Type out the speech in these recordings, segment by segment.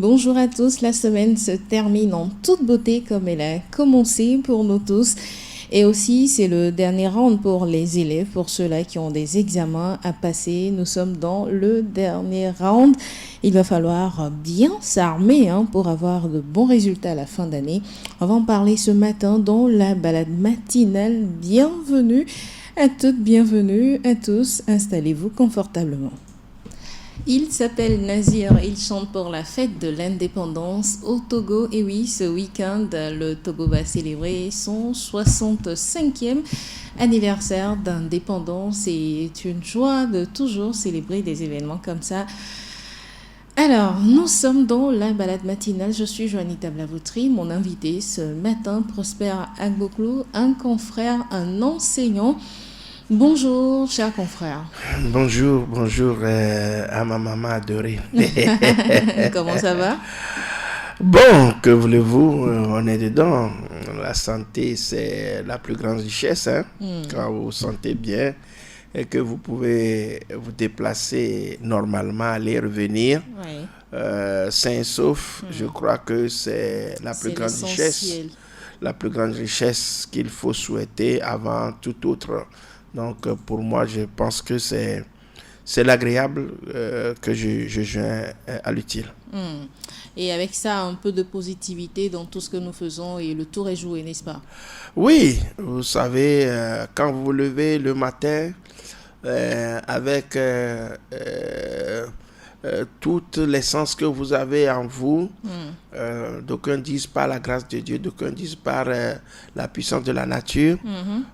Bonjour à tous, la semaine se termine en toute beauté comme elle a commencé pour nous tous. Et aussi, c'est le dernier round pour les élèves, pour ceux-là qui ont des examens à passer. Nous sommes dans le dernier round. Il va falloir bien s'armer pour avoir de bons résultats à la fin d'année. On va en parler ce matin dans la balade matinale. Bienvenue à toutes, bienvenue à tous. Installez-vous confortablement. Il s'appelle Nazir, il chante pour la fête de l'indépendance au Togo. Et oui, ce week-end, le Togo va célébrer son 65e anniversaire d'indépendance. C'est une joie de toujours célébrer des événements comme ça. Alors, nous sommes dans la balade matinale. Je suis Joanita Blavoutri. Mon invité ce matin, Prosper Agboklou, un confrère, un enseignant. Bonjour, cher confrère. Bonjour à ma maman adorée. Comment ça va? Bon, que voulez-vous, on est dedans. La santé, c'est la plus grande richesse. Quand vous vous sentez bien et que vous pouvez vous déplacer normalement, aller revenir, sain et sauf, je crois que c'est la plus grande richesse. La plus grande richesse qu'il faut souhaiter avant tout autre. Donc, pour moi, je pense que c'est l'agréable que je joins à l'utile. Et avec ça, un peu de positivité dans tout ce que nous faisons et le tour est joué, n'est-ce pas? Oui, vous savez, quand vous vous levez le matin avec toute l'essence que vous avez en vous, d'aucuns disent par la grâce de Dieu, d'aucuns disent par la puissance de la nature,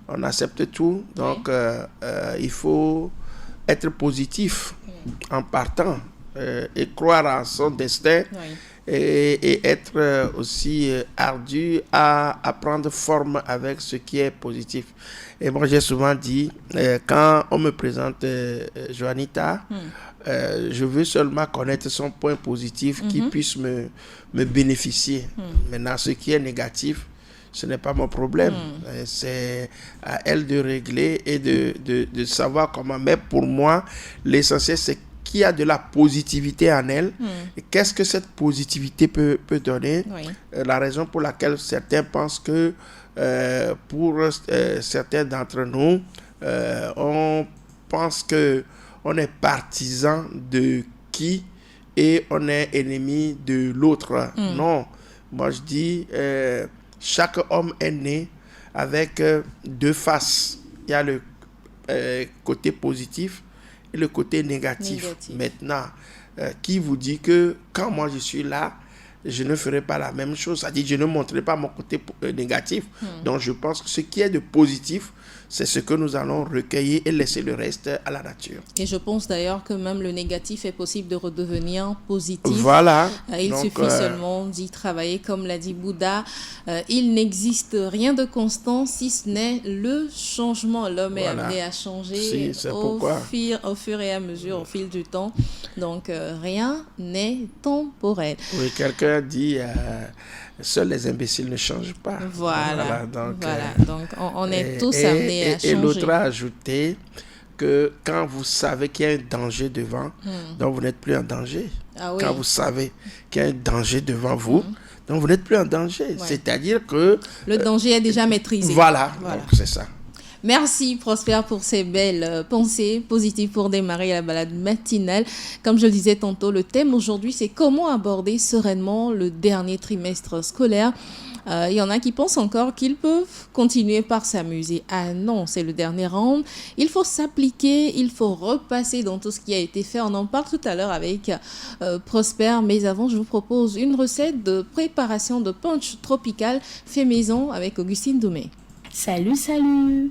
on accepte tout. Donc, il faut être positif en partant et croire en son destin et être aussi ardu à prendre forme avec ce qui est positif. Et moi, j'ai souvent dit, quand on me présente Joanita, je veux seulement connaître son point positif qui puisse me bénéficier. Maintenant, ce qui est négatif, ce n'est pas mon problème. C'est à elle de régler et de savoir comment. Mais pour moi, l'essentiel, c'est qu'il y a de la positivité en elle. Et qu'est-ce que cette positivité peut donner? La raison pour laquelle certains pensent que pour certains d'entre nous, on pense que on est partisan de qui et on est ennemi de l'autre. Non, moi je dis, chaque homme est né avec deux faces. Il y a le côté positif et le côté négatif. Maintenant, qui vous dit que quand moi je suis là, je ne ferai pas la même chose, c'est-à-dire je ne montrerai pas mon côté négatif. Donc je pense que ce qui est de positif, c'est ce que nous allons recueillir et laisser le reste à la nature. Et je pense d'ailleurs que même le négatif est possible de redevenir positif. Voilà. Il suffit seulement d'y travailler. Comme l'a dit Bouddha, il n'existe rien de constant si ce n'est le changement. L'homme est amené à changer au fur et à mesure, au fil du temps. Donc rien n'est temporel. Oui, quelqu'un dit... seuls les imbéciles ne changent pas. Voilà. Donc, on est tous amenés à changer. Et l'autre a ajouté que quand vous savez qu'il y a un danger devant, donc vous n'êtes plus en danger. Quand vous savez qu'il y a un danger devant vous, donc vous n'êtes plus en danger. C'est-à-dire que... le danger est déjà maîtrisé. Voilà. Donc c'est ça. Merci Prosper pour ces belles pensées positives pour démarrer la balade matinale. Comme je le disais tantôt, le thème aujourd'hui, c'est comment aborder sereinement le dernier trimestre scolaire. Il y en a qui pensent encore qu'ils peuvent continuer par s'amuser. Ah non, c'est le dernier round. Il faut s'appliquer, il faut repasser dans tout ce qui a été fait. On en parle tout à l'heure avec Prosper. Mais avant, je vous propose une recette de préparation de punch tropical fait maison avec Augustine Doumé. Salut!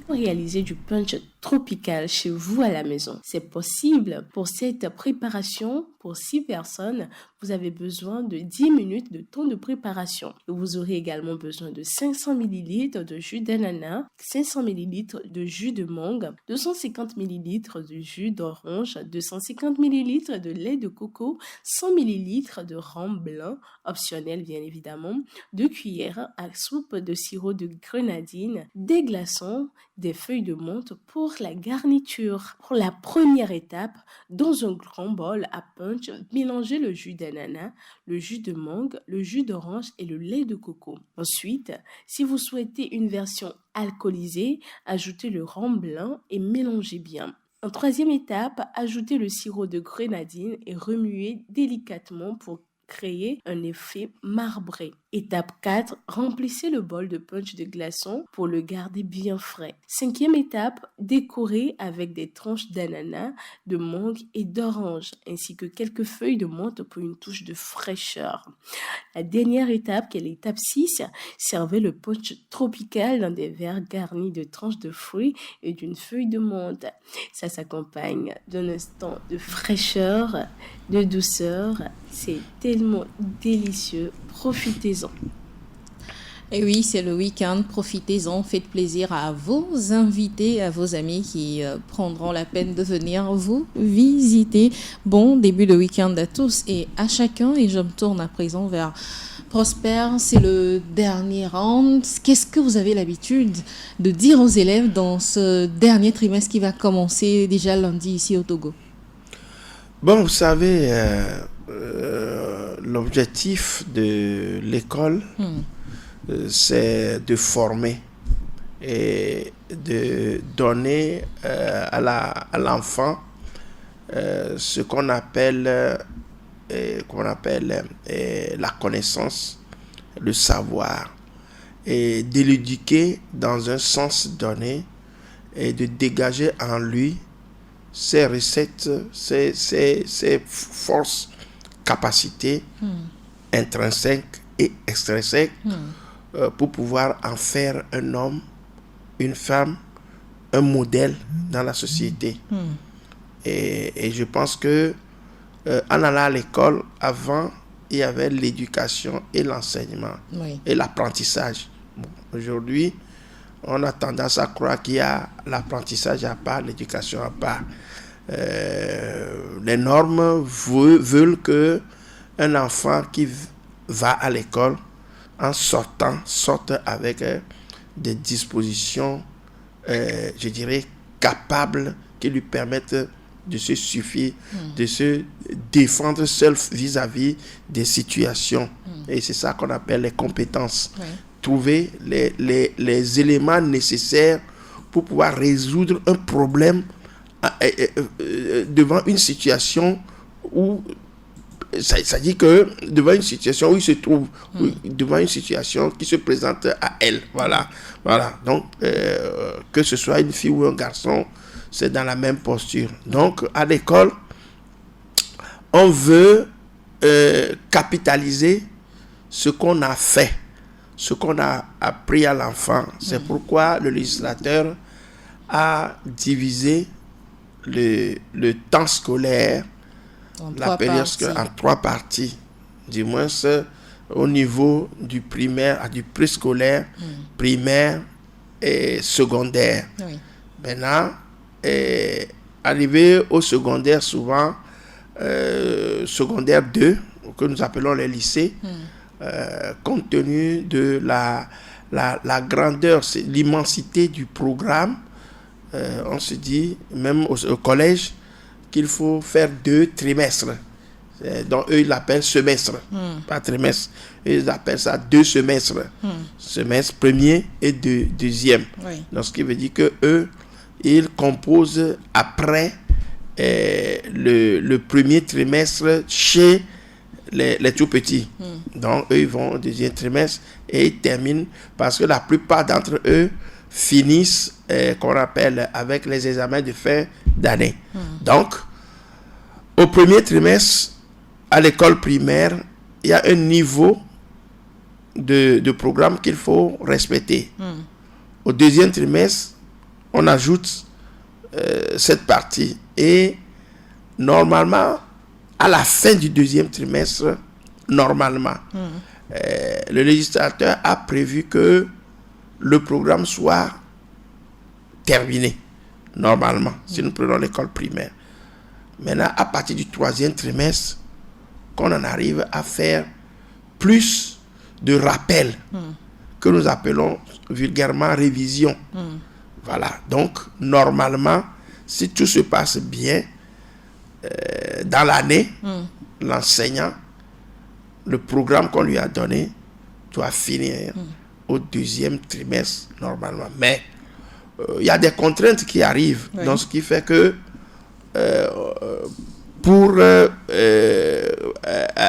Réaliser du punch tropical chez vous à la maison. C'est possible. Pour cette préparation, pour 6 personnes, vous avez besoin de 10 minutes de temps de préparation. Vous aurez également besoin de 500 ml de jus d'ananas, 500 ml de jus de mangue, 250 ml de jus d'orange, 250 ml de lait de coco, 100 ml de rhum blanc, optionnel bien évidemment, 2 cuillères à soupe de sirop de grenadine, des glaçons des feuilles de menthe pour la garniture. Pour la première étape, dans un grand bol à punch, mélangez le jus d'ananas, le jus de mangue, le jus d'orange et le lait de coco. Ensuite, si vous souhaitez une version alcoolisée, ajoutez le rhum blanc et mélangez bien. En troisième étape, ajoutez le sirop de grenadine et remuez délicatement pour créer un effet marbré. Étape 4, remplissez le bol de punch de glaçons pour le garder bien frais. Cinquième étape, décorez avec des tranches d'ananas, de mangue et d'orange, ainsi que quelques feuilles de menthe pour une touche de fraîcheur. La dernière étape, qui est l'étape 6, servez le punch tropical dans des verres garnis de tranches de fruits et d'une feuille de menthe. Ça s'accompagne d'un instant de fraîcheur, de douceur. C'est tellement délicieux. Profitez-en. Et oui, c'est le week-end, profitez-en, faites plaisir à vos invités, à vos amis qui prendront la peine de venir vous visiter. Bon début de week-end à tous et à chacun. Et je me tourne à présent vers Prosper, c'est le dernier round. Qu'est-ce que vous avez l'habitude de dire aux élèves dans ce dernier trimestre qui va commencer déjà lundi ici au Togo? Bon, vous savez, l'objectif de l'école, c'est de former et de donner à l'enfant ce qu'on appelle la connaissance, le savoir, et de l'éduquer dans un sens donné et de dégager en lui ses recettes, ses forces, capacités intrinsèques et extrinsèques pour pouvoir en faire un homme, une femme, un modèle dans la société. Et je pense que en allant à l'école, avant, il y avait l'éducation et l'enseignement et l'apprentissage. Bon, aujourd'hui, on a tendance à croire qu'il y a l'apprentissage à part, l'éducation à part. Les normes veulent que un enfant qui va à l'école, en sortant, sorte avec des dispositions, je dirais, capables qui lui permettent de se suffire, de se défendre seul vis-à-vis des situations. Et c'est ça qu'on appelle les compétences. Trouver les éléments nécessaires pour pouvoir résoudre un problème devant une situation où ça dit que devant une situation où il se trouve, devant une situation qui se présente à elle. Voilà. Donc, que ce soit une fille ou un garçon, c'est dans la même posture. Donc, à l'école, on veut capitaliser ce qu'on a fait, ce qu'on a appris à l'enfant. C'est pourquoi le législateur a divisé le temps scolaire, la période scolaire, en 3 parties, du moins au niveau du primaire, du préscolaire, primaire et secondaire. Maintenant, arrivé au secondaire, souvent secondaire 2, que nous appelons les lycées, compte tenu de la grandeur, c'est l'immensité du programme, on se dit, même au collège, qu'il faut faire 2 trimestres. Donc, eux, ils l'appellent semestre, pas trimestre. Ils appellent ça 2 semestres. Semestre premier et deuxième. Donc, ce qui veut dire que eux, ils composent après le premier trimestre chez les tout petits. Donc, eux, ils vont au deuxième trimestre et ils terminent parce que la plupart d'entre eux finissent, qu'on appelle, avec les examens de fin d'année. Donc, au premier trimestre, à l'école primaire, il y a un niveau de programme qu'il faut respecter. Au deuxième trimestre, on ajoute cette partie. Et normalement, à la fin du deuxième trimestre, le législateur a prévu que le programme soit terminé, normalement, si nous prenons l'école primaire. Maintenant, à partir du 3e trimestre, qu'on en arrive à faire plus de rappels, que nous appelons vulgairement révision. Voilà. Donc, normalement, si tout se passe bien, dans l'année, l'enseignant, le programme qu'on lui a donné doit finir au 2e trimestre normalement. Mais il y a des contraintes qui arrivent. Oui. Donc, ce qui fait que pour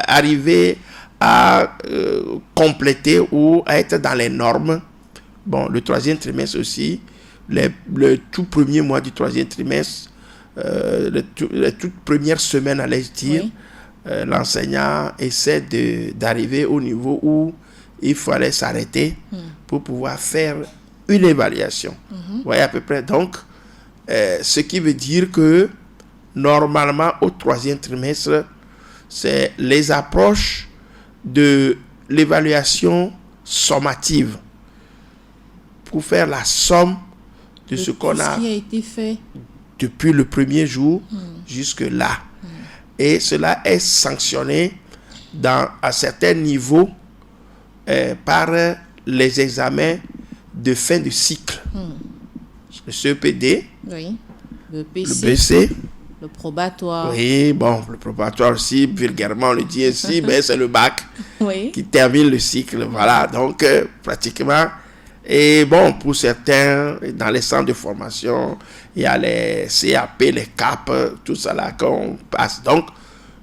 arriver à compléter ou à être dans les normes, bon, le 3e trimestre aussi, le tout premier mois du 3e trimestre, les toutes premières semaines, allais-je dire, oui. L'enseignant essaie d'arriver au niveau où il fallait s'arrêter pour pouvoir faire une évaluation. Vous voyez à peu près. Donc, ce qui veut dire que normalement, au 3e trimestre, c'est les approches de l'évaluation sommative pour faire la somme de ce qu'on a été fait depuis le premier jour jusque là. Et cela est sanctionné à certains niveaux par les examens de fin de cycle. Le CEPD, oui. Le BC, le probatoire. Oui, bon, le probatoire aussi, vulgairement on le dit ainsi, mais c'est le bac oui. qui termine le cycle. Voilà, donc pratiquement. Et bon, pour certains, dans les centres de formation, il y a les CAP, les CAP, tout ça là qu'on passe. Donc,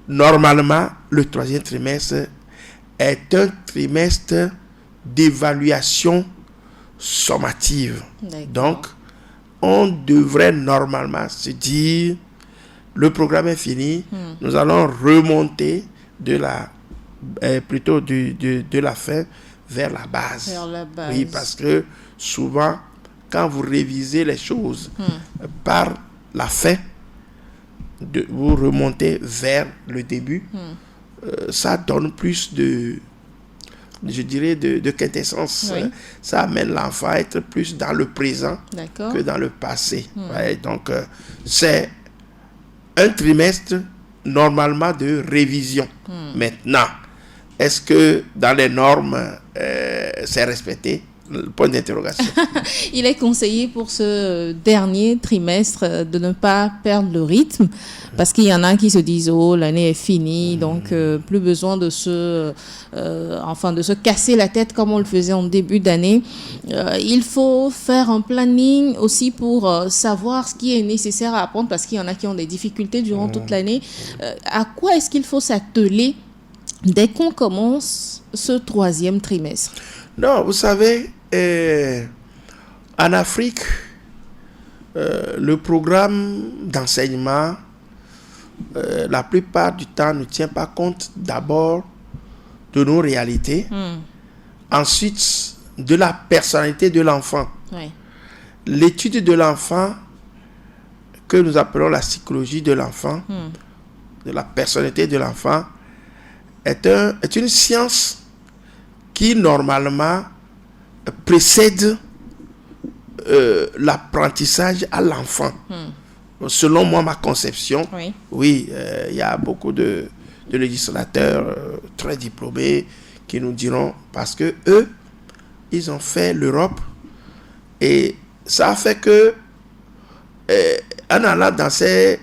normalement, le 3e trimestre est un trimestre d'évaluation sommative. Donc, on devrait normalement se dire, le programme est fini, nous allons remonter de la fin vers la base. Vers la base. Oui, parce que souvent, quand vous révisez les choses par la fin, vous remontez vers le début, ça donne plus de quintessence. Oui. Ça amène l'enfant à être plus dans le présent que dans le passé. Ouais, donc, c'est un trimestre normalement de révision. Maintenant, est-ce que dans les normes, c'est respecté? Le point d'interrogation. Il est conseillé pour ce dernier trimestre de ne pas perdre le rythme parce qu'il y en a qui se disent oh l'année est finie donc plus besoin de se casser la tête comme on le faisait en début d'année. Il faut faire un planning aussi pour savoir ce qui est nécessaire à apprendre parce qu'il y en a qui ont des difficultés durant toute l'année. À quoi est-ce qu'il faut s'atteler dès qu'on commence ce 3e trimestre? Non, vous savez, en Afrique, le programme d'enseignement, la plupart du temps, ne tient pas compte d'abord de nos réalités, ensuite de la personnalité de l'enfant. Oui. L'étude de l'enfant, que nous appelons la psychologie de l'enfant, de la personnalité de l'enfant, est une science qui normalement précède l'apprentissage à l'enfant. Selon moi, ma conception, oui, il y a beaucoup de législateurs très diplômés qui nous diront, parce que eux, ils ont fait l'Europe et ça a fait que en allant dans ces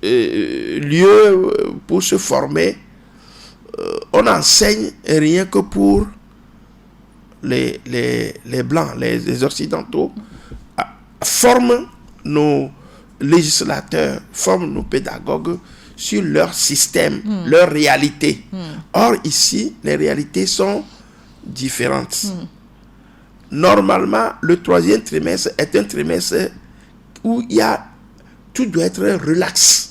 lieux pour se former, on enseigne rien que pour les Blancs, les Occidentaux, forment nos législateurs, forment nos pédagogues sur leur système, leur réalité. Or, ici, les réalités sont différentes. Normalement, le 3e trimestre est un trimestre où tout doit être relax.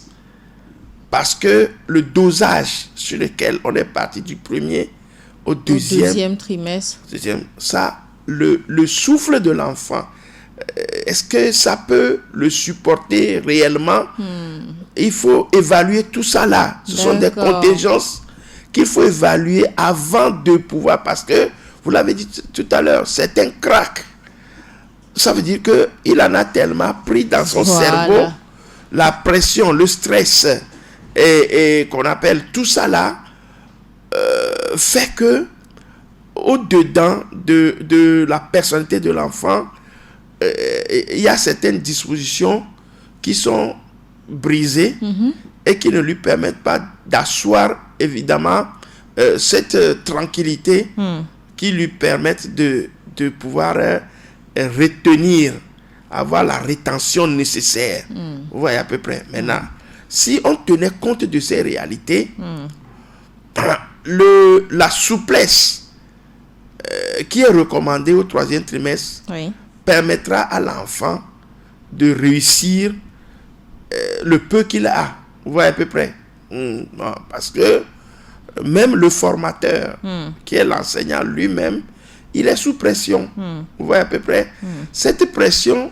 Parce que le dosage sur lequel on est parti du premier au deuxième trimestre, ça, le souffle de l'enfant, est-ce que ça peut le supporter réellement? Il faut évaluer tout ça là. Ce sont des contingences qu'il faut évaluer avant de pouvoir, parce que, vous l'avez dit tout à l'heure, c'est un crack. Ça veut dire qu'il en a tellement pris dans son cerveau, la pression, le stress, et qu'on appelle tout ça là, fait que au-dedans de la personnalité de l'enfant, il y a certaines dispositions qui sont brisées et qui ne lui permettent pas d'asseoir évidemment cette tranquillité qui lui permettent de pouvoir retenir, avoir la rétention nécessaire. Vous voyez à peu près. Maintenant, si on tenait compte de ces réalités, la souplesse qui est recommandée au 3e trimestre permettra à l'enfant de réussir le peu qu'il a. Vous voyez à peu près. Parce que même le formateur, qui est l'enseignant lui-même, il est sous pression. Vous voyez à peu près. Cette pression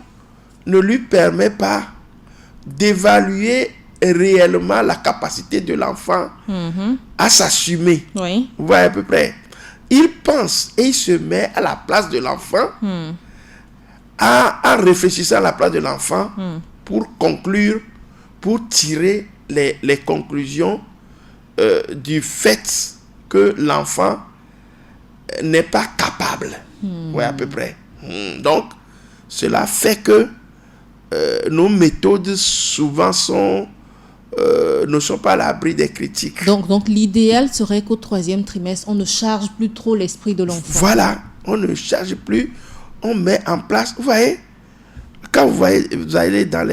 ne lui permet pas d'évaluer réellement la capacité de l'enfant à s'assumer. Vous voyez à peu près. Il pense et il se met à la place de l'enfant, en réfléchissant à la place de l'enfant pour conclure, pour tirer les conclusions du fait que l'enfant n'est pas capable. Oui, à peu près. Donc, cela fait que nos méthodes souvent ne sont pas à l'abri des critiques. Donc l'idéal serait qu'au 3e trimestre, on ne charge plus trop l'esprit de l'enfant. Voilà, on ne charge plus, on met en place. Vous voyez, quand vous allez dans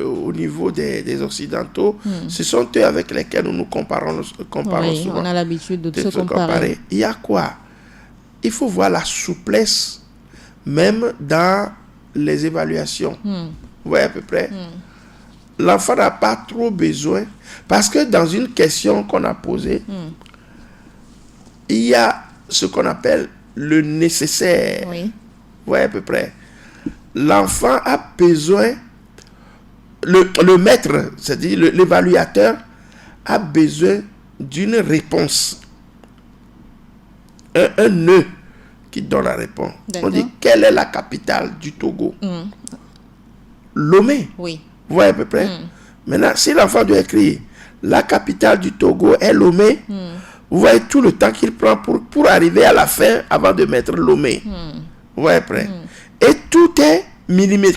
au niveau des Occidentaux, ce sont eux avec lesquels nous nous comparons souvent. On a l'habitude de se comparer. Il y a quoi? Il faut voir la souplesse, même dans les évaluations. Vous voyez à peu près. L'enfant n'a pas trop besoin, parce que dans une question qu'on a posée, il y a ce qu'on appelle le nécessaire. Vous voyez à peu près. L'enfant a besoin, le maître, c'est-à-dire l'évaluateur, a besoin d'une réponse. Un nœud qui donne la réponse. On dit, quelle est la capitale du Togo? Lomé. Oui. Vous voyez à peu près. Maintenant, si l'enfant doit écrire, la capitale du Togo est Lomé, vous voyez tout le temps qu'il prend pour arriver à la fin avant de mettre Lomé. Vous voyez à peu près. Et tout est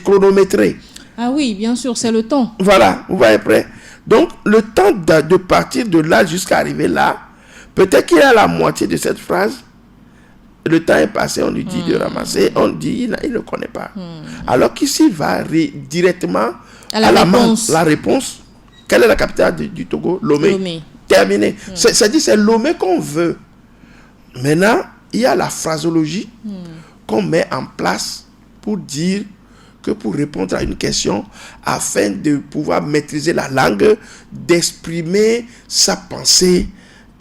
chronométré. Ah oui, bien sûr, c'est le temps. Voilà, vous voyez près. Donc, le temps de partir de là jusqu'à arriver là, peut-être qu'il a la moitié de cette phrase. Le temps est passé, on lui dit de ramasser, on dit, il ne connaît pas. Alors qu'ici, il va directement à la réponse. Quelle est la capitale du Togo? Lomé. Terminé. C'est-à-dire, c'est Lomé qu'on veut. Maintenant, il y a la phrasologie qu'on met en place pour dire que pour répondre à une question, afin de pouvoir maîtriser la langue, d'exprimer sa pensée,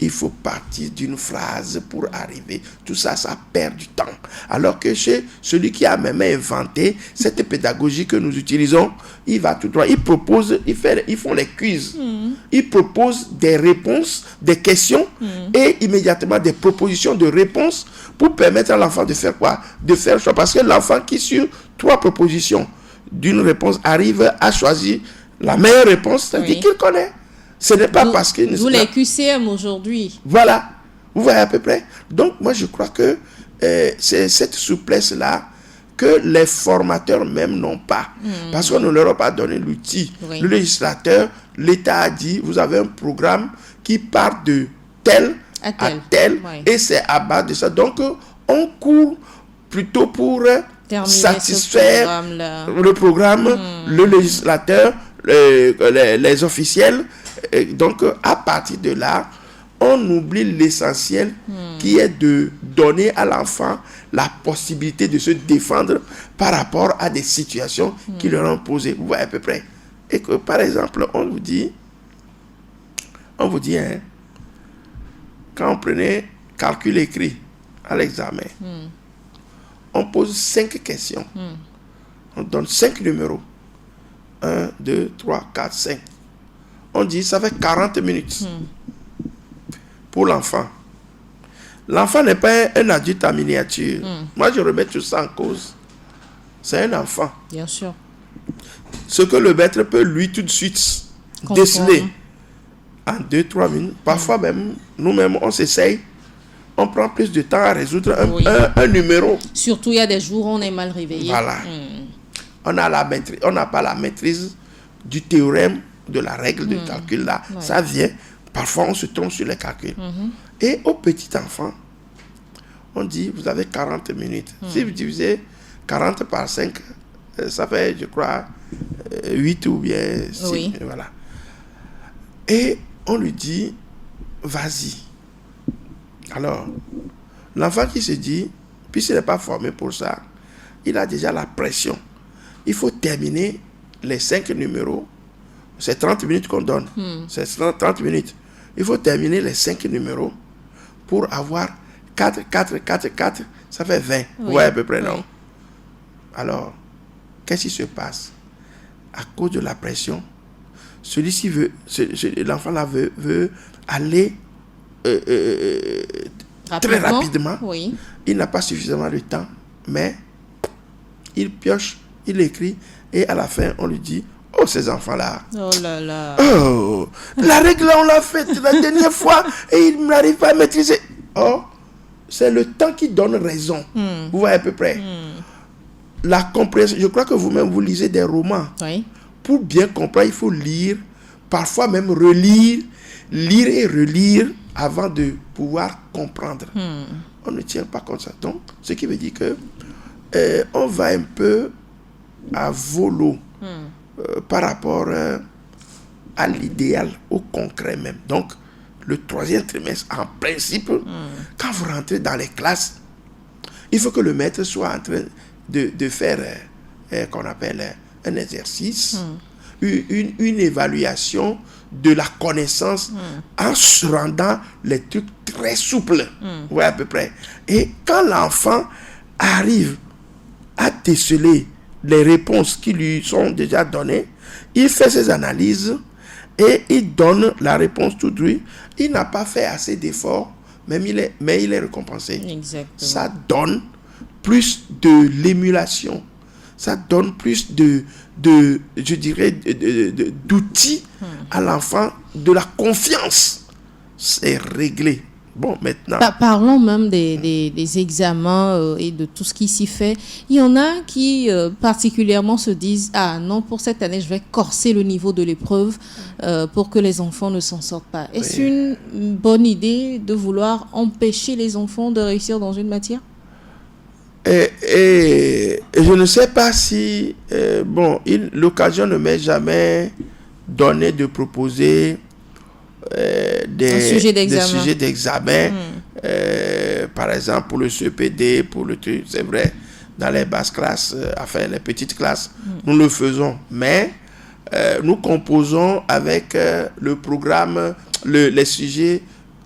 il faut partir d'une phrase pour arriver. Tout ça, ça perd du temps. Alors que chez celui qui a même inventé cette pédagogie que nous utilisons, il va tout droit. Il propose, ils font les quiz. Il propose des réponses, des questions et immédiatement des propositions de réponses pour permettre à l'enfant de faire quoi? De faire le choix. Parce que l'enfant qui, sur 3 propositions d'une réponse, arrive à choisir la meilleure réponse, c'est-à-dire qu'il connaît. Ce n'est pas parce qu'il ne... Vous les QCM aujourd'hui. Voilà. Vous voyez à peu près. Donc, moi, je crois que c'est cette souplesse-là que les formateurs même n'ont pas. Parce qu'on ne leur a pas donné l'outil. Le législateur, l'État a dit, vous avez un programme qui part de tel à tel. Et c'est à base de ça. Donc, on court plutôt pour satisfaire le programme, le législateur, les officiels. Et donc, à partir de là, on oublie l'essentiel qui est de donner à l'enfant la possibilité de se défendre par rapport à des situations qui leur ont posées. Vous voyez à peu près. Et que, par exemple, on vous dit, hein, quand on prenait calcul écrit à l'examen, on pose 5 questions. On donne 5 numéros. 1, 2, 3, 4, 5. On dit ça fait 40 minutes pour l'enfant. L'enfant n'est pas un adulte en miniature. Moi, je remets tout ça en cause. C'est un enfant. Bien sûr. Ce que le maître peut, lui, tout de suite déceler en 2-3 minutes. Parfois même, nous-mêmes, on s'essaye on prend plus de temps à résoudre Oui. un numéro. Surtout, il y a des jours où on est mal réveillé. Voilà. On n'a pas la maîtrise du théorème, de la règle de calcul là. Ouais. Ça vient, parfois on se trompe sur les calculs. Et au petit enfant, on dit, vous avez 40 minutes. Si vous divisez 40 par 5, ça fait, je crois, 8 ou bien 6. Oui. Voilà. Et on lui dit, vas-y. Alors, l'enfant qui se dit, puisqu'il n'est pas formé pour ça, il a déjà la pression. Il faut terminer les 5 numéros. C'est 30 minutes qu'on donne. C'est 30 minutes. Il faut terminer les 5 numéros pour avoir 4, ça fait 20. Oui. Ouais, à peu près, non? Oui. Alors, qu'est-ce qui se passe? À cause de la pression, celui-ci veut, l'enfant là veut aller très rapidement. Oui. Il n'a pas suffisamment de temps, mais il pioche, il écrit, et à la fin, on lui dit, oh, ces enfants-là, Oh là là. oh, la règle là, on l'a faite la dernière fois, et il n'arrive pas à maîtriser. Oh, c'est le temps qui donne raison. Vous voyez à peu près. La compréhension, je crois que vous-même, vous lisez des romans. Oui. Pour bien comprendre, il faut lire, parfois même relire, lire et relire avant de pouvoir comprendre. On ne tient pas comme ça. Donc, ce qui veut dire que on va un peu à volo par rapport à l'idéal, au concret même. Donc, le 3e trimestre, en principe, quand vous rentrez dans les classes, il faut que le maître soit en train de faire qu'on appelle un exercice, une évaluation de la connaissance en se rendant les trucs très souples. Ouais, à peu près. Et quand l'enfant arrive à déceler les réponses qui lui sont déjà données, il fait ses analyses et il donne la réponse tout de suite. Il n'a pas fait assez d'efforts, mais il est récompensé. Exactement. Ça donne plus de l'émulation. Ça donne plus je dirais, d'outils à l'enfant, de la confiance. C'est réglé. Bon, maintenant... Parlons même des examens et de tout ce qui s'y fait. Il y en a qui particulièrement se disent « Ah non, pour cette année, je vais corser le niveau de l'épreuve pour que les enfants ne s'en sortent pas. » Est-ce une bonne idée de vouloir empêcher les enfants de réussir dans une matière? Et je ne sais pas si... l'occasion ne m'est jamais donnée de proposer des sujets d'examen. Par exemple, pour le CPD, pour le truc, c'est vrai, dans les basses classes, enfin les petites classes, nous le faisons. Mais nous composons avec le programme, les sujets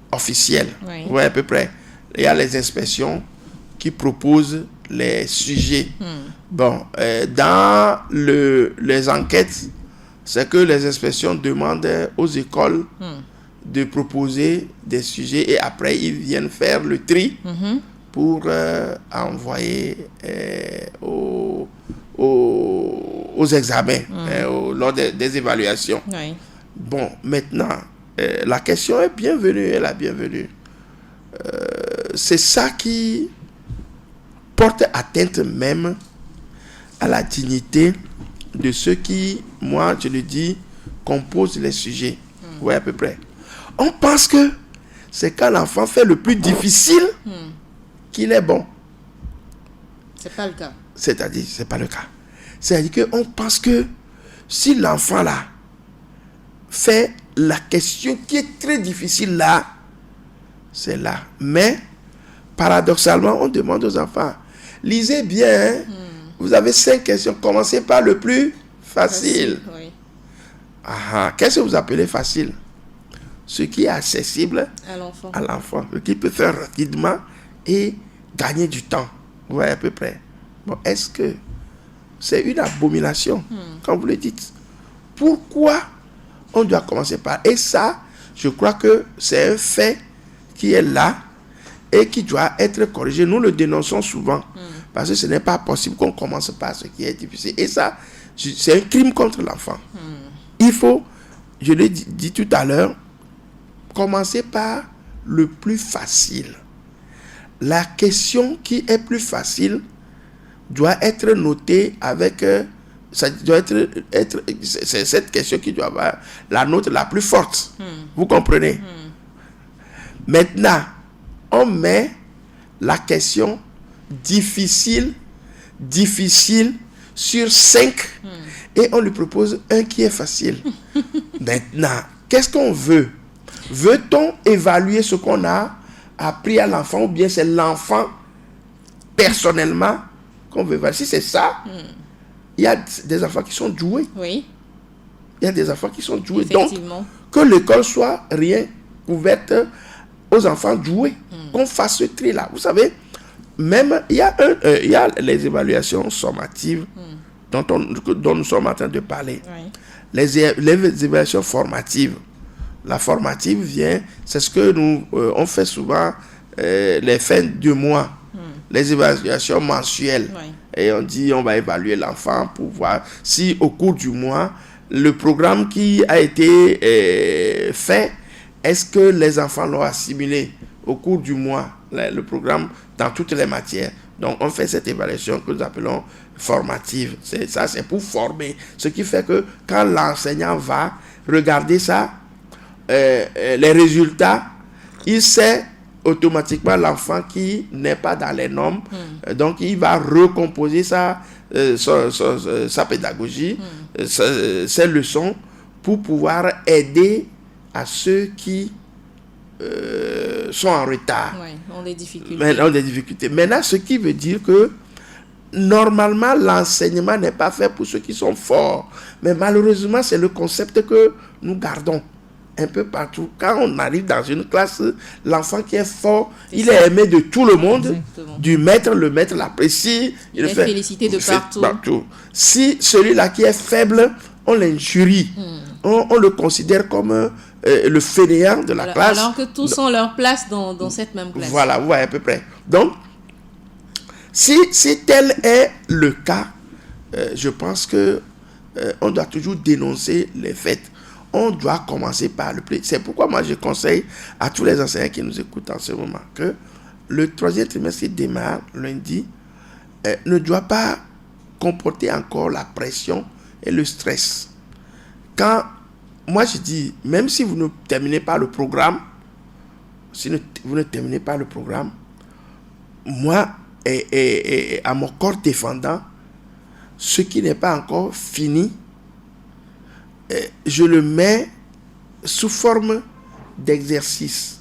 officiels. Oui. Ouais, à peu près. Il y a les inspections qui proposent les sujets. Bon, dans les enquêtes, c'est que les inspections demandent aux écoles de proposer des sujets et après ils viennent faire le tri pour envoyer aux examens, lors des évaluations. Oui. Bon, maintenant, la question est bienvenue, elle est bienvenue. C'est ça qui porte atteinte même à la dignité de ceux qui, moi je le dis, composent les sujets. Oui, à peu près. On pense que c'est quand l'enfant fait le plus difficile qu'il est bon. C'est pas le cas. C'est-à-dire, c'est pas le cas. C'est-à-dire qu'on pense que si l'enfant là fait la question qui est très difficile là, c'est là. Mais, paradoxalement, on demande aux enfants, lisez bien, hein. Vous avez 5 questions, commencez par le plus facile. Oui. Qu'est-ce que vous appelez facile? Ce qui est accessible À l'enfant, ce qui peut faire rapidement et gagner du temps. Vous voyez à peu près. Bon, est-ce que c'est une abomination quand vous le dites? Pourquoi on doit commencer par... Et ça, je crois que c'est un fait qui est là et qui doit être corrigé. Nous le dénonçons souvent parce que ce n'est pas possible qu'on commence par ce qui est difficile. Et ça, c'est un crime contre l'enfant. Il faut, je l'ai dit tout à l'heure, commencer par le plus facile. la question qui est plus facile doit être notée avec... ça doit c'est cette question qui doit avoir la note la plus forte. Vous comprenez? Maintenant, on met la question difficile sur 5 et on lui propose un qui est facile. Maintenant, qu'est-ce qu'on veut? Veut-on évaluer ce qu'on a appris à l'enfant ou bien c'est l'enfant personnellement qu'on veut évaluer? Si c'est ça, il y a des enfants qui sont doués. Oui. Il y a des enfants qui sont doués. Donc, Effectivement. que l'école soit rien ouverte aux enfants doués. Qu'on fasse ce tri-là. Vous savez, même, il y a les évaluations sommatives dont nous sommes en train de parler. Oui. Les évaluations formatives. La formative vient, c'est ce que nous on fait souvent les fins de mois. Les évaluations mensuelles. Oui. Et on dit on va évaluer l'enfant pour voir si au cours du mois, le programme qui a été fait, est-ce que les enfants l'ont assimilé au cours du mois, le programme dans toutes les matières. Donc on fait cette évaluation que nous appelons formative. C'est pour former. Ce qui fait que quand l'enseignant va regarder ça, les résultats, il sait automatiquement l'enfant qui n'est pas dans les normes. Donc il va recomposer sa pédagogie, ses leçons pour pouvoir aider à ceux qui sont en retard. Oui, ont des difficultés. Maintenant, ce qui veut dire que normalement, l'enseignement n'est pas fait pour ceux qui sont forts. Mais malheureusement, c'est le concept que nous gardons un peu partout. Quand on arrive dans une classe, l'enfant qui est fort, il est aimé de tout le monde. Exactement. Du maître, le maître l'apprécie. Il est félicité de partout. Si celui-là qui est faible, on l'injurie. On le considère comme le fainéant de la classe. Alors que tous ont leur place dans cette même classe. Voilà, vous voyez à peu près. Donc, si tel est le cas, je pense que on doit toujours dénoncer les faits. On doit commencer par le plus. C'est pourquoi moi je conseille à tous les enseignants qui nous écoutent en ce moment que le 3e trimestre qui démarre lundi ne doit pas comporter encore la pression et le stress. Quand moi je dis, même si vous ne terminez pas le programme, vous ne terminez pas le programme, moi et à mon corps défendant, ce qui n'est pas encore fini, je le mets sous forme d'exercice,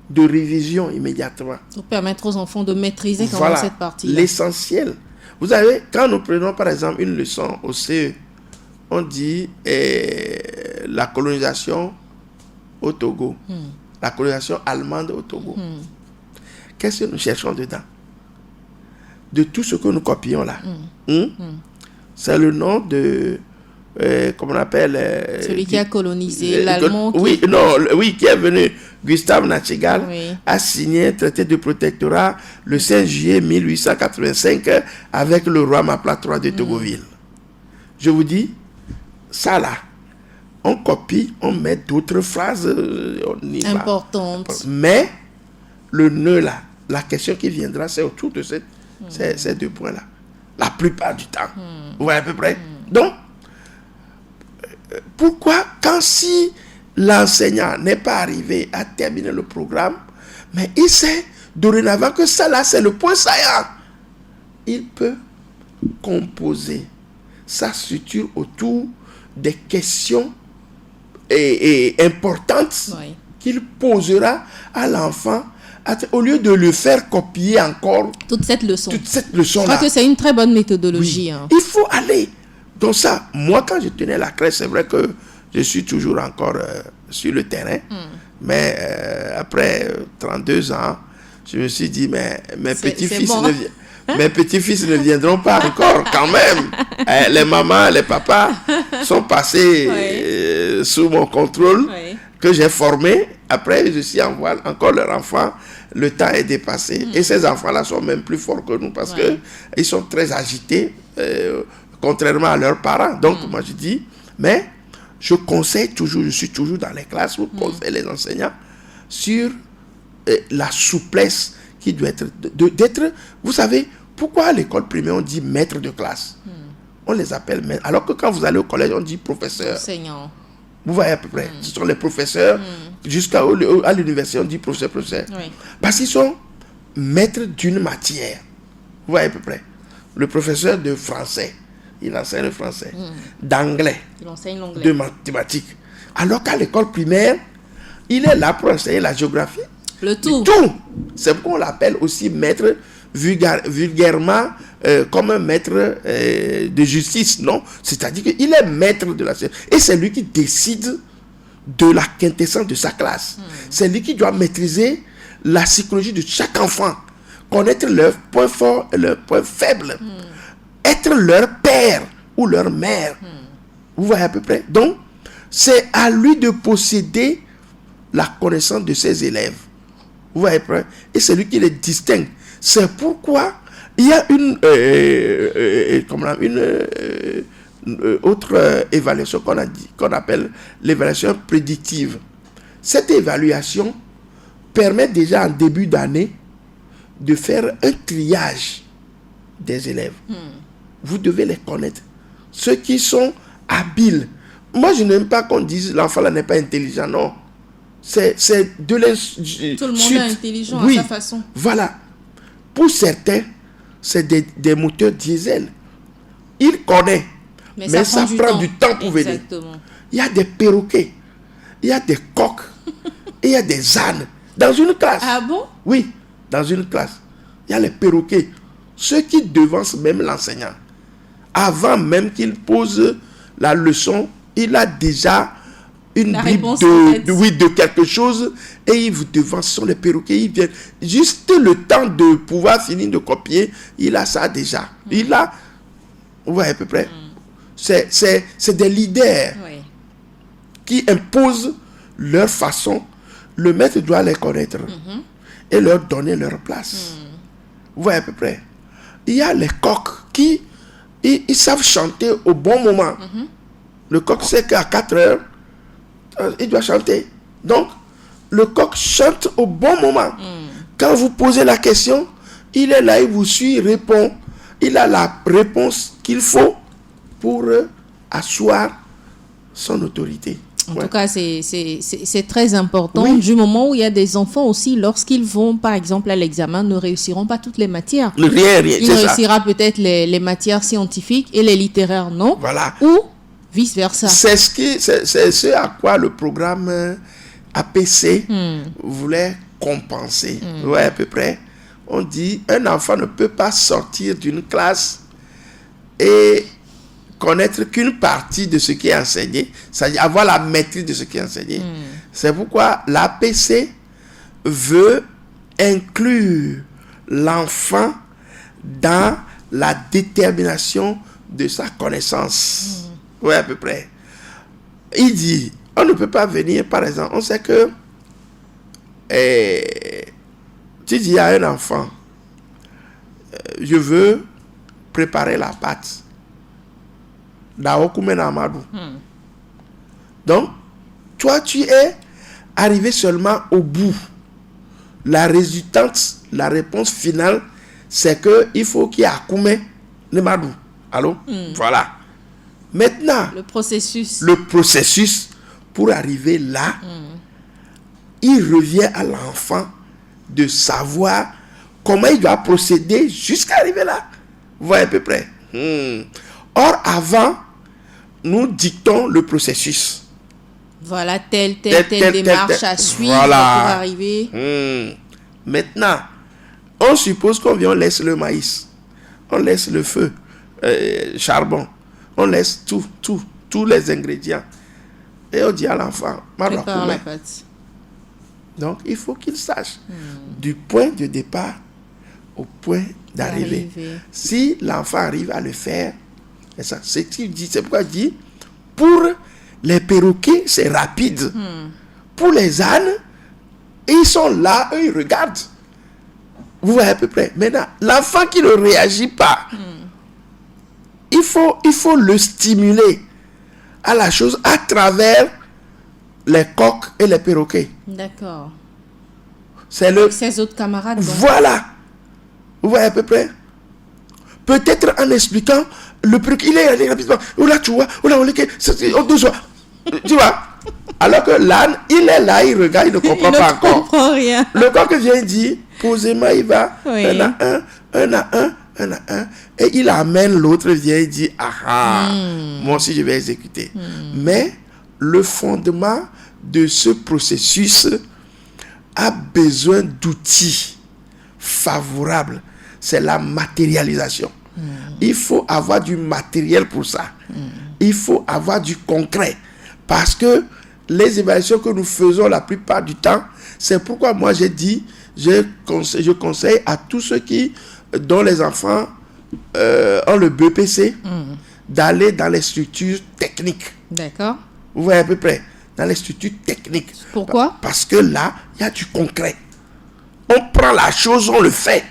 de révision immédiatement. Pour permettre aux enfants de maîtriser comment cette partie-là. L'essentiel. Vous savez, quand nous prenons par exemple une leçon au CE, on dit la colonisation au Togo, la colonisation allemande au Togo. Qu'est-ce que nous cherchons dedans? De tout ce que nous copions là. C'est le nom de... comment on appelle celui qui a colonisé l'allemand. Qui est venu. Gustave Nachtigal a signé un traité de protectorat le 5 juillet 1885 avec le roi Mapla III de Togoville. Je vous dis, ça là, on copie, on met d'autres phrases importantes. Mais le nœud là, la question qui viendra, c'est autour de ces 2 points là. La plupart du temps. Vous voyez à peu près. Donc, pourquoi, si l'enseignant n'est pas arrivé à terminer le programme, mais il sait dorénavant que ça là, c'est le point saillant, il peut composer sa structure autour des questions importantes qu'il posera à l'enfant, au lieu de le faire copier encore toute cette leçon. Je crois que c'est une très bonne méthodologie. Il faut aller. Donc ça, moi quand je tenais la crèche, c'est vrai que je suis toujours encore sur le terrain. Mais après 32 ans, je me suis dit, mais mes petits-fils ne viendront pas encore quand même. Les mamans, les papas sont passés sous mon contrôle que j'ai formé. Après, je suis encore leur enfant. Le temps est dépassé. Et ces enfants-là sont même plus forts que nous parce qu'ils sont très agités. Contrairement à leurs parents. Donc, moi, je dis, mais je conseille toujours, je suis toujours dans les classes pour conseiller les enseignants sur la souplesse qui doit être d'être, vous savez, pourquoi à l'école primaire on dit maître de classe? On les appelle maîtres. Alors que quand vous allez au collège, on dit professeur. Enseignant. Vous voyez à peu près. Ce sont les professeurs. Jusqu'à l'université, on dit professeur. Oui. Parce qu'ils sont maîtres d'une matière. Vous voyez à peu près. Le professeur de français, il enseigne le français. D'anglais. Il enseigne l'anglais. De mathématiques. Alors qu'à l'école primaire, il est là pour enseigner la géographie. Le tout. Tout. C'est pourquoi on l'appelle aussi maître vulgairement comme un maître de justice, non? C'est-à-dire qu'il est maître de la science. Et c'est lui qui décide de la quintessence de sa classe. C'est lui qui doit maîtriser la psychologie de chaque enfant, connaître leurs points forts et leurs points faibles, être leur père ou leur mère. Vous voyez à peu près? Donc, c'est à lui de posséder la connaissance de ses élèves. Vous voyez à peu près? Et c'est lui qui les distingue. C'est pourquoi il y a une autre évaluation qu'on appelle l'évaluation prédictive. Cette évaluation permet déjà en début d'année de faire un triage des élèves. Vous devez les connaître. Ceux qui sont habiles. Moi, je n'aime pas qu'on dise l'enfant là n'est pas intelligent. Non. C'est de l'insulte. Tout le monde est intelligent à sa façon. Voilà. Pour certains, c'est des moteurs diesel. Ils connaissent. Mais ça prend du temps pour venir. Il y a des perroquets. Il y a des coqs. Et il y a des ânes. Dans une classe. Ah bon? Oui, dans une classe. Il y a les perroquets. Ceux qui devancent même l'enseignant. Avant même qu'il pose la leçon, il a déjà une bribe de quelque chose et il vous devance. Ce sont les perroquets. Ils viennent juste le temps de pouvoir finir de copier. Il a ça déjà. Il a... Vous voyez à peu près. C'est des leaders qui imposent leur façon. Le maître doit les connaître et leur donner leur place. Vous voyez à peu près. Il y a les coqs qui ils savent chanter au bon moment. Le coq sait qu'à 4 heures, il doit chanter. Donc, le coq chante au bon moment. Quand vous posez la question, il est là, il vous suit, il répond. Il a la réponse qu'il faut pour asseoir son autorité. En tout cas, c'est très important. Du moment où il y a des enfants aussi, lorsqu'ils vont, par exemple, à l'examen, ne réussiront pas toutes les matières. Rien, il réussira peut-être les matières scientifiques et les littéraires, non? Voilà. Ou vice-versa. C'est ce à quoi le programme APC voulait compenser. Ouais, à peu près. On dit, un enfant ne peut pas sortir d'une classe et connaître qu'une partie de ce qui est enseigné, c'est-à-dire avoir la maîtrise de ce qui est enseigné. C'est pourquoi l'APC veut inclure l'enfant dans la détermination de sa connaissance. Oui, à peu près. Il dit, on ne peut pas venir, par exemple, on sait que tu dis à un enfant, je veux préparer la pâte. Donc, toi, tu es arrivé seulement au bout. La résultante, la réponse finale, c'est qu'il faut qu'il y ait Akume Nemadou. Allô? Voilà. Maintenant, le processus pour arriver là, il revient à l'enfant de savoir comment il doit procéder jusqu'à arriver là. Vous voyez à peu près. Or, avant, nous dictons le processus. Voilà, telle démarche à suivre pour arriver. Maintenant, on suppose qu'on vient, on laisse le maïs, on laisse le feu, charbon, on laisse tous les ingrédients. Et on dit à l'enfant, prépare la pâte. Donc, il faut qu'il sache du point de départ au point d'arrivée. Si l'enfant arrive à le faire, c'est pourquoi il dit, pour les perroquets, c'est rapide. Pour les ânes, ils sont là, eux, ils regardent. Vous voyez à peu près. Maintenant, l'enfant qui ne réagit pas, il faut le stimuler à la chose à travers les coqs et les perroquets. D'accord. C'est le... Ses autres camarades. Donc. Voilà. Vous voyez à peu près. Peut-être en expliquant le truc, il est allé rapidement. Oh là, tu vois, oh là, on est deux soirs. Tu vois. Alors que l'âne, il est là, il regarde, il ne comprend pas encore. Il ne comprend rien. Le coq vient dire, posément, il va, Oui. un à un, et il amène l'autre, vient et dit, moi aussi je vais exécuter. Mais le fondement de ce processus a besoin d'outils favorables. C'est la matérialisation. Il faut avoir du matériel pour ça. Il faut avoir du concret. Parce que les évaluations que nous faisons la plupart du temps, c'est pourquoi moi j'ai dit, je conseille à tous ceux dont les enfants ont le BPC, d'aller dans les structures techniques. D'accord. Vous voyez à peu près, dans les structures techniques. Pourquoi? Parce que là, il y a du concret. On prend la chose, on le fait.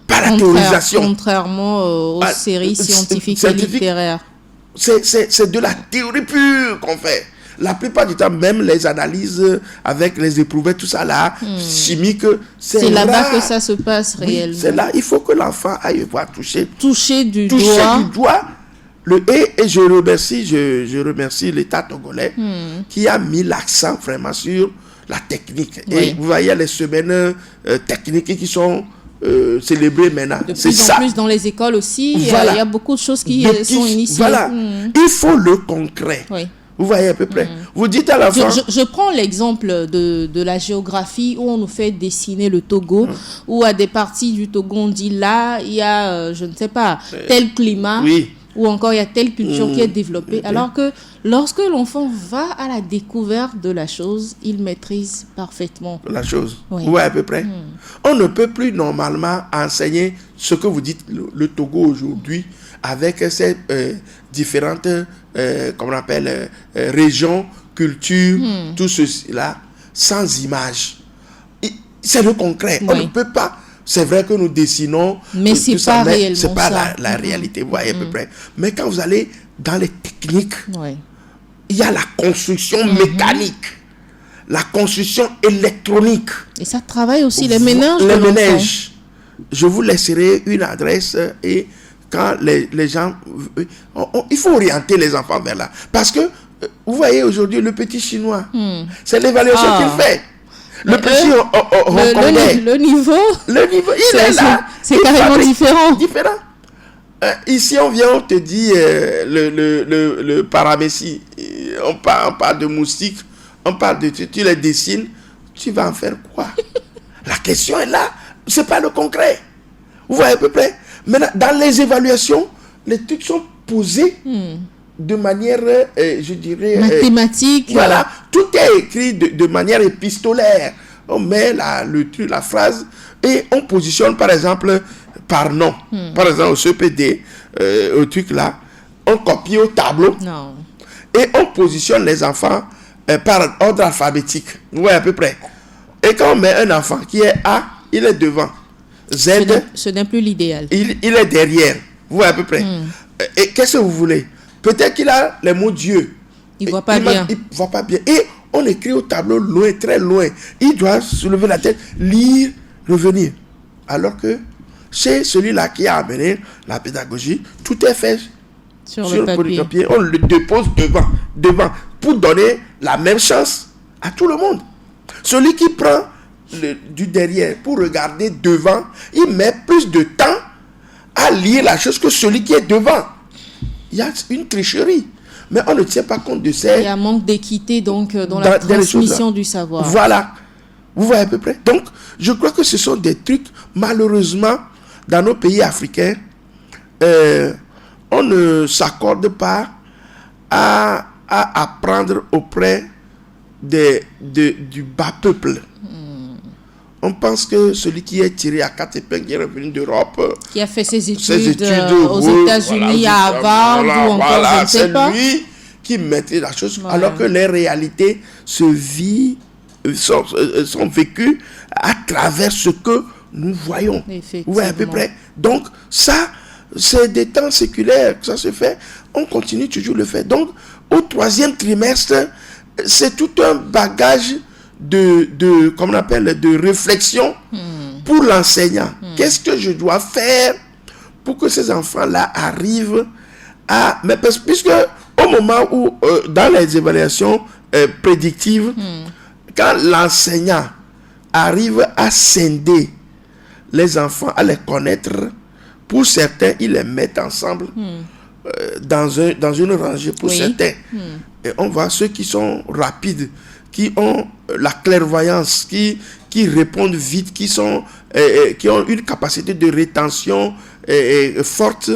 Pas la théorisation. Contrairement aux séries scientifiques et littéraires. C'est de la théorie pure qu'on fait. La plupart du temps, même les analyses avec les éprouvettes, tout ça là, chimique, c'est là-bas que ça se passe réellement. C'est là, il faut que l'enfant aille voir toucher du doigt. Et je remercie l'État togolais qui a mis l'accent vraiment sur la technique. Oui. Et vous voyez les semaines techniques qui sont célébrées maintenant. De plus en plus dans les écoles aussi, voilà. Il y a beaucoup de choses qui sont initiées. Voilà. Il faut le concret. Oui. Vous voyez à peu près. Vous dites à l'enfant... Je prends l'exemple de la géographie où on nous fait dessiner le Togo, où à des parties du Togo, on dit là, il y a, je ne sais pas, tel climat, ou encore il y a telle culture qui est développée. Alors que lorsque l'enfant va à la découverte de la chose, il maîtrise parfaitement la chose. Oui. Vous voyez à peu près. On ne peut plus normalement enseigner ce que vous dites, le Togo aujourd'hui, avec ces différentes comment on appelle régions, cultures, tout ceci-là, sans image. C'est le concret. On ne peut pas. C'est vrai que nous dessinons, mais c'est pas réellement c'est pas la réalité. Vous voyez à peu près. Mais quand vous allez dans les techniques, il y a la construction mécanique, la construction électronique. Et ça travaille aussi les ménages. Les ménages. Je vous laisserai une adresse et quand les gens... il faut orienter les enfants vers là. Parce que, vous voyez aujourd'hui, le petit chinois, c'est l'évaluation qu'il fait. Le petit hongkongais. Le niveau, il est là. C'est carrément différent. Ici, on vient, on te dit le paramécie. On parle de moustiques, on parle de... Tu les dessines, tu vas en faire quoi? La question est là. C'est pas le concret. Vous voyez à peu près? Maintenant, dans les évaluations, les trucs sont posés de manière, je dirais... mathématique. Voilà, tout est écrit de manière épistolaire. On met la phrase et on positionne, par exemple, par nom. Par exemple, au CPD, au truc là, on copie au tableau. Non. Et on positionne les enfants par ordre alphabétique. Vous voyez à peu près. Et quand on met un enfant qui est A, il est devant. Z, ce n'est plus l'idéal. Il est derrière. Vous voyez à peu près. Et qu'est-ce que vous voulez? Peut-être qu'il a les mots Dieu. Il ne voit pas bien. Il ne voit pas bien. Et on écrit au tableau loin, très loin. Il doit soulever la tête, lire, revenir. Alors que chez celui-là qui a amené la pédagogie, tout est fait sur le papier. On le dépose devant, pour donner la même chance à tout le monde. Celui qui prend du derrière pour regarder devant, il met plus de temps à lire la chose que celui qui est devant. Il y a une tricherie. Mais on ne tient pas compte de ça. Il y a un manque d'équité donc dans la transmission du savoir. Voilà. Vous voyez à peu près. Donc, je crois que ce sont des trucs, malheureusement, dans nos pays africains, on ne s'accorde pas à apprendre auprès du bas peuple. On pense que celui qui est tiré à 4 épingles, qui est revenu d'Europe, qui a fait ses études aux États-Unis, à Harvard, ou encore, je ne sais pas. C'est lui qui maîtrise la chose, alors que les réalités sont vécues à travers ce que nous voyons. Vous voyez à peu près. Donc, ça, c'est des temps séculaires que ça se fait. On continue toujours le faire. Donc, au 3e trimestre, c'est tout un bagage comment on appelle, de réflexion pour l'enseignant. Qu'est-ce que je dois faire pour que ces enfants-là arrivent à... Mais puisque au moment où, dans les évaluations prédictives, quand l'enseignant arrive à scinder les enfants, à les connaître, pour certains, ils les mettent ensemble dans une rangée pour certains. Et on voit ceux qui sont rapides, qui ont la clairvoyance, qui répondent vite, qui ont une capacité de rétention forte.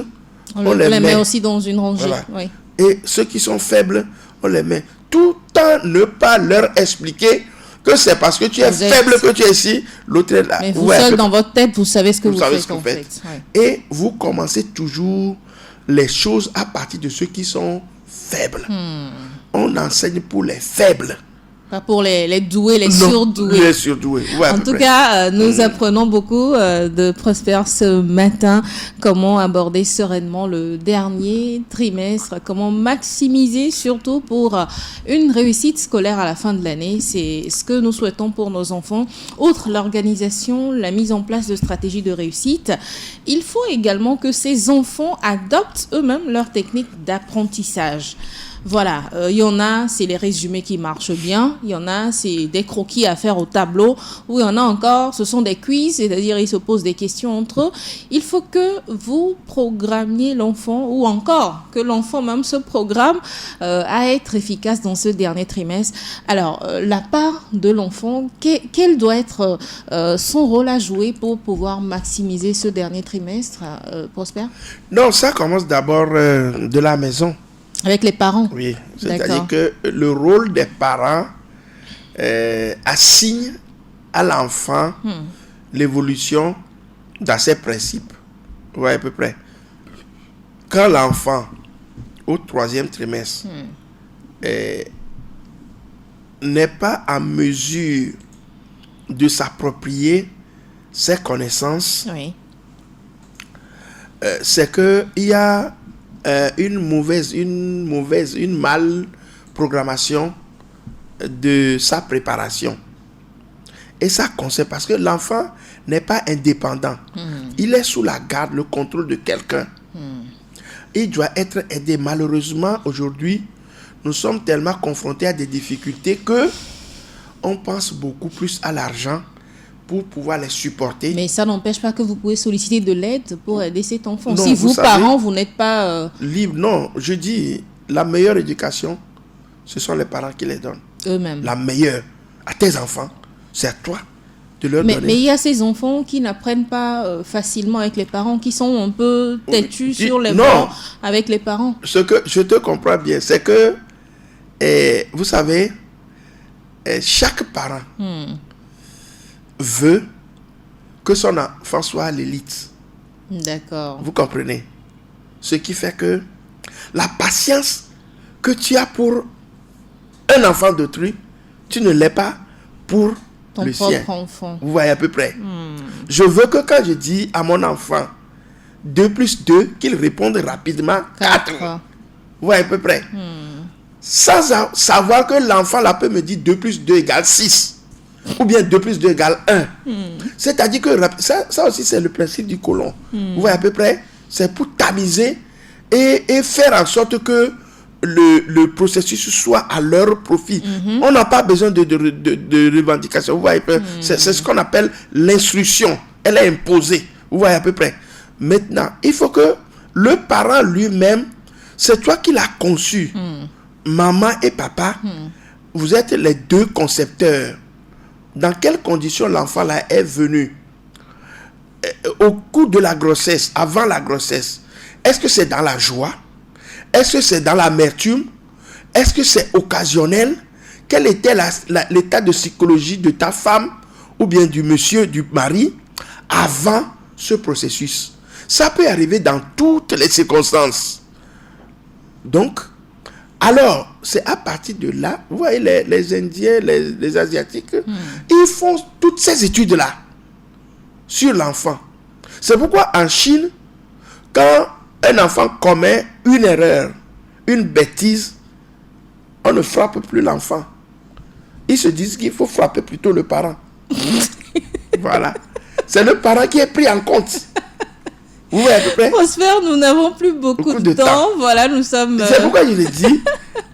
On les met aussi dans une rangée. Voilà. Oui. Et ceux qui sont faibles, on les met. Tout en ne pas leur expliquer que c'est parce que tu es faible que tu es ici, l'autre est là. Mais vous seul dans votre tête, vous savez ce que vous faites en fait. Ouais. Et vous commencez toujours les choses à partir de ceux qui sont faibles. On enseigne pour les faibles. Pas pour les doués, les surdoués. Les surdoués. Ouais, en tout cas, nous apprenons beaucoup de Prosper ce matin. Comment aborder sereinement le dernier trimestre. Comment maximiser surtout pour une réussite scolaire à la fin de l'année. C'est ce que nous souhaitons pour nos enfants. Outre l'organisation, la mise en place de stratégies de réussite, il faut également que ces enfants adoptent eux-mêmes leurs techniques d'apprentissage. Voilà, il y en a, c'est les résumés qui marchent bien. Il y en a, c'est des croquis à faire au tableau. Ou il y en a encore, ce sont des quiz, c'est-à-dire ils se posent des questions entre eux. Il faut que vous programmiez l'enfant, ou encore que l'enfant même se programme à être efficace dans ce dernier trimestre. Alors, la part de l'enfant, quel doit être son rôle à jouer pour pouvoir maximiser ce dernier trimestre, Prosper? Non, ça commence d'abord de la maison. Avec les parents. Oui, c'est-à-dire que le rôle des parents assigne à l'enfant l'évolution dans ses principes. Oui, à peu près. Quand l'enfant, au 3e trimestre, n'est pas en mesure de s'approprier ses connaissances, c'est qu'il y a une mal programmation de sa préparation. Et ça concerne parce que l'enfant n'est pas indépendant. Il est sous la garde, le contrôle de quelqu'un. Il doit être aidé. Malheureusement, aujourd'hui, nous sommes tellement confrontés à des difficultés que on pense beaucoup plus à l'argent pour pouvoir les supporter. Mais ça n'empêche pas que vous pouvez solliciter de l'aide pour aider cet enfant. Non, si vous, parents, vous n'êtes pas... libre. Non, je dis, la meilleure éducation, ce sont les parents qui les donnent. Eux-mêmes. La meilleure. À tes enfants, c'est à toi de leur donner. Mais il y a ces enfants qui n'apprennent pas facilement avec les parents, qui sont un peu têtus sur les bancs avec les parents. Ce que je te comprends bien, c'est que, vous savez, chaque parent veut que son enfant soit à l'élite. D'accord. Vous comprenez? Ce qui fait que la patience que tu as pour un enfant d'autrui, tu ne l'as pas pour ton le propre sien. enfant. Vous voyez à peu près. Je veux que quand je dis à mon enfant 2 plus 2, qu'il réponde rapidement 4. Vous voyez à peu près. Sans savoir que l'enfant là peut me dire 2 plus 2 égale 6. Ou bien 2 plus 2 égale 1. C'est-à-dire que ça aussi c'est le principe du colon. Vous voyez à peu près. C'est pour tamiser et faire en sorte que le processus soit à leur profit. On n'a pas besoin de revendication. Vous voyez, c'est ce qu'on appelle l'instruction. Elle est imposée. Vous voyez à peu près. Maintenant, il faut que le parent lui-même, c'est toi qui l'as conçu. Maman et papa, vous êtes les deux concepteurs. Dans quelles conditions l'enfant là est venu? Au cours de la grossesse, avant la grossesse, est-ce que c'est dans la joie? Est-ce que c'est dans l'amertume? Est-ce que c'est occasionnel? Quel était l'état de psychologie de ta femme ou bien du monsieur, du mari avant ce processus? Ça peut arriver dans toutes les circonstances. Donc, alors, c'est à partir de là, vous voyez, les Indiens, les Asiatiques, ils font toutes ces études-là sur l'enfant. C'est pourquoi en Chine, quand un enfant commet une erreur, une bêtise, on ne frappe plus l'enfant. ils se disent qu'il faut frapper plutôt le parent. Voilà. C'est le parent qui est pris en compte. Vous voyez à peu près? Prosper, nous n'avons plus beaucoup de temps. Voilà, nous sommes... C'est pourquoi je l'ai dit,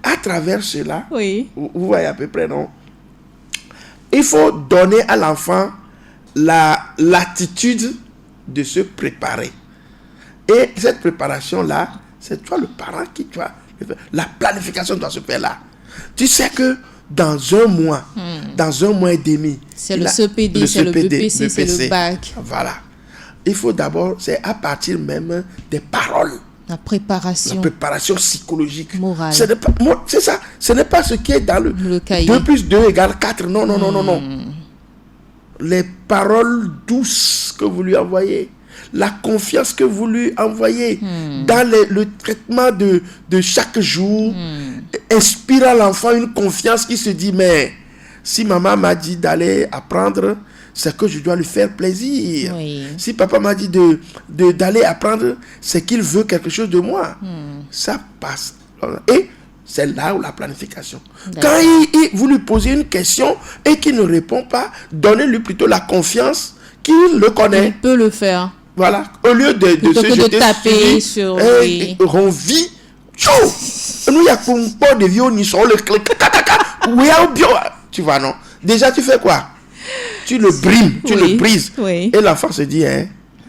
à travers cela, oui. vous voyez à peu près, non? Il faut donner à l'enfant l'attitude de se préparer. Et cette préparation-là, c'est toi le parent qui doit le faire. La planification doit se faire là. Tu sais que dans un mois et demi... C'est le CPD, c'est le BPC, c'est le bac. Voilà. Il faut d'abord, c'est à partir même des paroles. La préparation psychologique. Morale. C'est ça. Ce n'est pas ce qui est dans le cahier. 2 plus 2 égale 4. Non. Les paroles douces que vous lui envoyez. La confiance que vous lui envoyez dans le traitement de chaque jour. Inspire à l'enfant une confiance qui se dit, mais si maman m'a dit d'aller apprendre, c'est que je dois lui faire plaisir. Oui. Si papa m'a dit d'aller apprendre, c'est qu'il veut quelque chose de moi. Ça passe. Et c'est là où la planification. Quand vous lui posez une question et qu'il ne répond pas, donnez-lui plutôt la confiance qu'il le connaît. Il peut le faire. Voilà. Au lieu de se jeter taper sur lui. On vit. Nous, il y a pas de vieux ni sur le clic. Tu vois, non? Déjà, tu fais quoi? Tu le brimes, tu le brises. Oui. Et l'enfant se dit,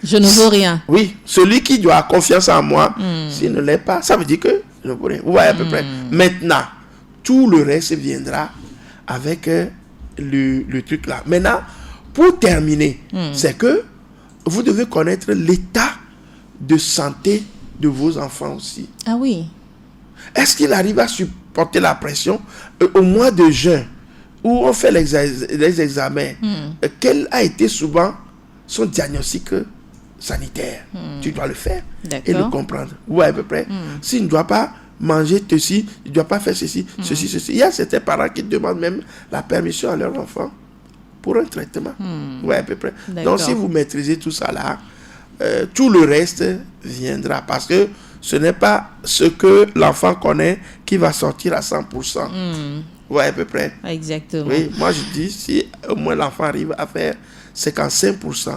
je ne veux rien. Oui, celui qui doit avoir confiance en moi, s'il ne l'est pas, ça veut dire que je ne veux rien. Vous voyez à peu près. Maintenant, tout le reste viendra avec le truc là. Maintenant, pour terminer, c'est que vous devez connaître l'état de santé de vos enfants aussi. Ah oui. Est-ce qu'il arrive à supporter la pression au mois de juin où on fait les examens? Quel a été souvent son diagnostic sanitaire? Tu dois le faire et le comprendre. Vous voyez à peu près. S'il ne doit pas manger ceci, il ne doit pas faire ceci. Il y a certains parents qui demandent même la permission à leur enfant pour un traitement. Vous voyez à peu près. Donc si vous maîtrisez tout ça là, tout le reste viendra, parce que ce n'est pas ce que l'enfant connaît qui va sortir à 100%. Vous voyez à peu près. Exactement. Oui, moi je dis, si au moins l'enfant arrive à faire 55%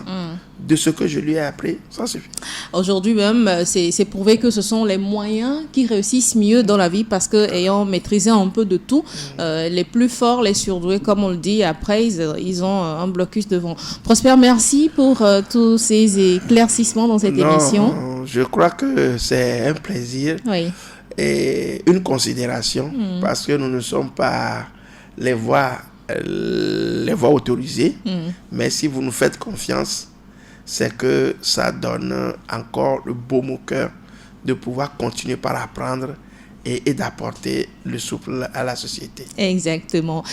de ce que je lui ai appris, ça suffit. Aujourd'hui même, c'est prouvé que ce sont les moyens qui réussissent mieux dans la vie, parce que ayant maîtrisé un peu de tout, les plus forts, les surdoués, comme on le dit, après ils ont un blocus devant. Prosper, merci pour tous ces éclaircissements dans cette émission. Je crois que c'est un plaisir. Oui. Et une considération, parce que nous ne sommes pas les voix autorisées, mais si vous nous faites confiance, c'est que ça donne encore le baume au cœur de pouvoir continuer par apprendre et d'apporter le souffle à la société. Exactement.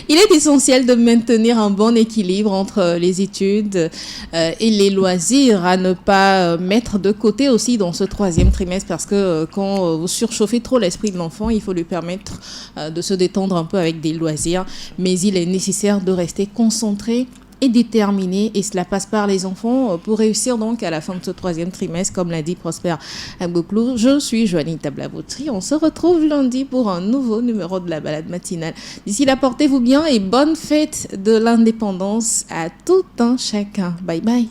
Il est essentiel de maintenir un bon équilibre entre les études et les loisirs, à ne pas mettre de côté aussi dans ce 3e trimestre, parce que quand vous surchauffez trop l'esprit de l'enfant, il faut lui permettre de se détendre un peu avec des loisirs, mais il est nécessaire de rester concentré et déterminé, et cela passe par les enfants pour réussir donc à la fin de ce 3e trimestre, comme l'a dit Prosper Agboklou. Je suis Joanie Tabla-Vautry. On se retrouve lundi pour un nouveau numéro de la balade matinale. D'ici là, portez-vous bien et bonne fête de l'indépendance à tout un chacun. Bye bye.